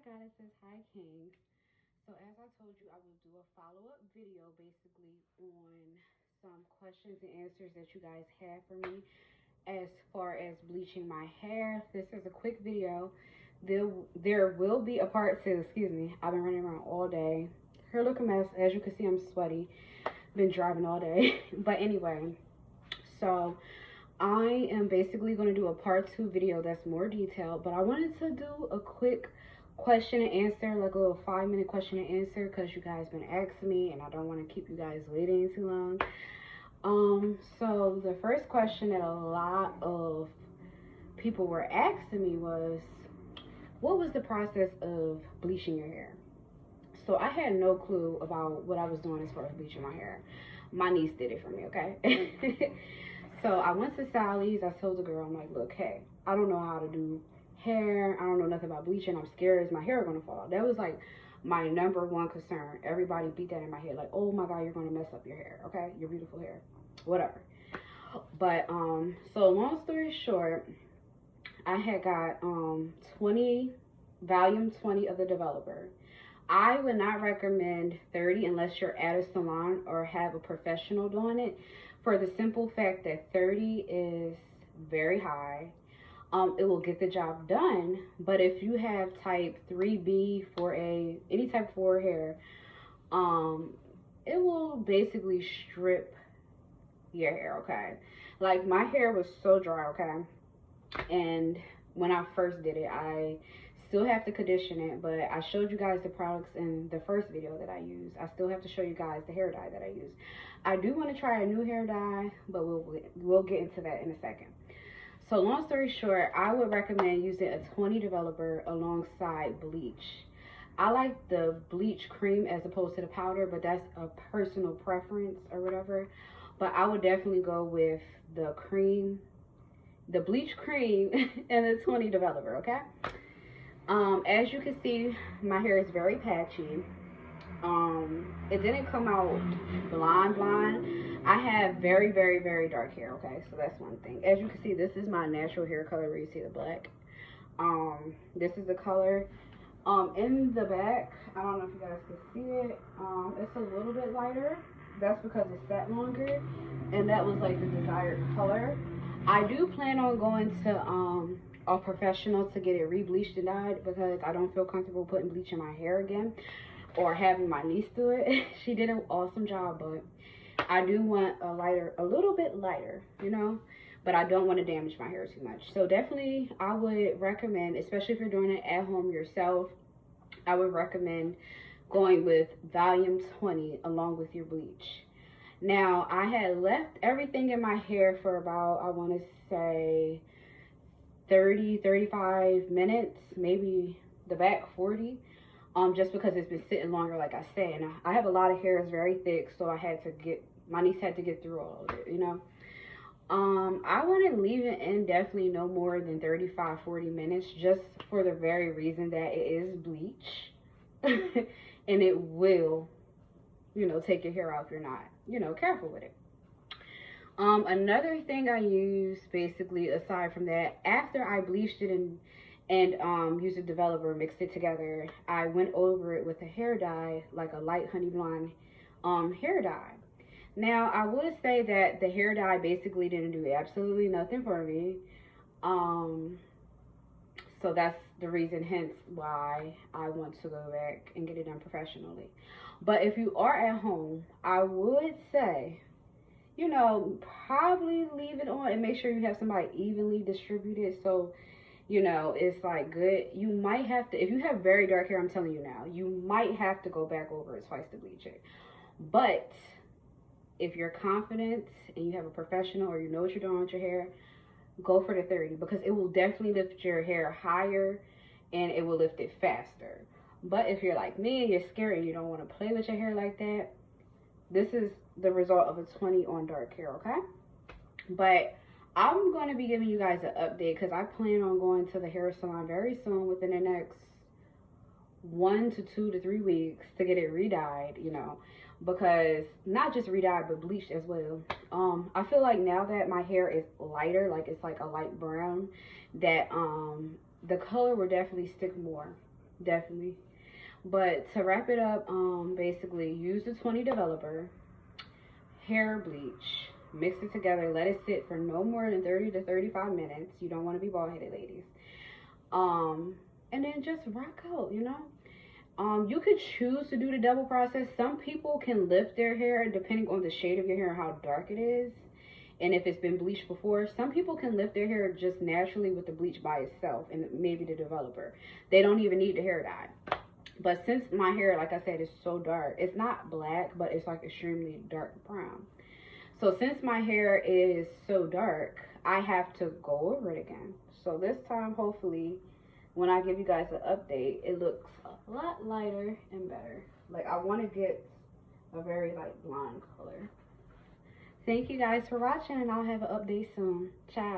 goddesses, hi kings. So as I told you, I will do a follow-up video basically on some questions and answers that you guys have for me as far as bleaching my hair. This is a quick video. There will be a part two. Excuse me, I've been running around all day. Hair look a mess. As you can see, I'm sweaty. Been driving all day. But anyway, so I am basically going to do a part two video that's more detailed, but I wanted to do a quick question and answer, like a little 5-minute question and answer, because you guys been asking me and I don't want to keep you guys waiting too long. So the first question that a lot of people were asking me was, what was the process of bleaching your hair? So I had no clue about what I was doing as far as bleaching my hair. My niece did it for me, okay? So I went to Sally's. I told the girl, I'm like, look, hey, I don't know how to do hair. I don't know nothing about bleaching. I'm scared, is my hair gonna fall? That was like my number one concern. Everybody beat that in my head, like, oh my God, you're gonna mess up your hair, okay? Your beautiful hair, whatever. But so long story short, I had got 20 volume 20 of the developer. I would not recommend 30 unless you're at a salon or have a professional doing it, for the simple fact that 30 is very high. It will get the job done, but if you have type 3B for any type 4 hair, it will basically strip your hair, okay? Like my hair was so dry, okay? And when I first did it, I still have to condition it, but I showed you guys the products in the first video that I used. I still have to show you guys the hair dye that I use. I do want to try a new hair dye, but we'll get into that in a second. So long story short, I would recommend using a 20 developer alongside bleach. I like the bleach cream as opposed to the powder, but that's a personal preference or whatever. But I would definitely go with the cream, the bleach cream and the 20 developer, okay? As you can see, my hair is very patchy. It didn't come out blonde. I have very, very, very dark hair, okay? So that's one thing. As you can see, this is my natural hair color where you see the black. This is the color. In the back, I don't know if you guys can see it. It's a little bit lighter. That's because it sat longer, and that was like the desired color. I do plan on going to a professional to get it re-bleached and dyed, because I don't feel comfortable putting bleach in my hair again or having my niece do it. She did an awesome job, but I do want a little bit lighter, you know, but I don't want to damage my hair too much. So definitely I would recommend, especially if you're doing it at home yourself, I would recommend going with volume 20 along with your bleach. Now, I had left everything in my hair for about, I want to say 35 minutes, maybe the back 40, just because it's been sitting longer, like I said. And I have a lot of hair, it's very thick, so my niece had to get through all of it, you know. I want to leave it in definitely no more than 35-40 minutes, just for the very reason that it is bleach. And it will, you know, take your hair out if you're not, you know, careful with it. Another thing I use, basically, aside from that, after I bleached it and used a developer, mixed it together, I went over it with a hair dye, like a light honey blonde hair dye. Now, I would say that the hair dye basically didn't do absolutely nothing for me. So that's the reason, hence why I want to go back and get it done professionally. But if you are at home, I would say, you know, probably leave it on and make sure you have somebody evenly distributed, so, you know, it's like good. You might have to, if you have very dark hair, I'm telling you now, you might have to go back over it twice to bleach it. But if you're confident and you have a professional or you know what you're doing with your hair, go for the 30, because it will definitely lift your hair higher and it will lift it faster. But if you're like me and you're scared and you don't want to play with your hair like that, this is the result of a 20 on dark hair, okay? But I'm going to be giving you guys an update, because I plan on going to the hair salon very soon, within the next 1 to 2 to 3 weeks, to get it re-dyed, you know, because not just re-dyed but bleached as well. I feel like now that my hair is lighter, like it's like a light brown, that the color will definitely stick more. definitely. But to wrap it up, basically use the 20 developer, hair bleach, mix it together, let it sit for no more than 30 to 35 minutes. You don't want to be bald headed, ladies. Um, and then just rock out, you know? You could choose to do the double process. Some people can lift their hair depending on the shade of your hair and how dark it is, and if it's been bleached before. Some people can lift their hair just naturally with the bleach by itself and maybe the developer. They don't even need the hair dye. But since my hair, like I said, is so dark, it's not black, but it's like extremely dark brown. So since my hair is so dark, I have to go over it again. So this time, hopefully, when I give you guys an update, it looks a lot lighter and better. Like, I want to get a very light blonde color. Thank you guys for watching, and I'll have an update soon. Ciao.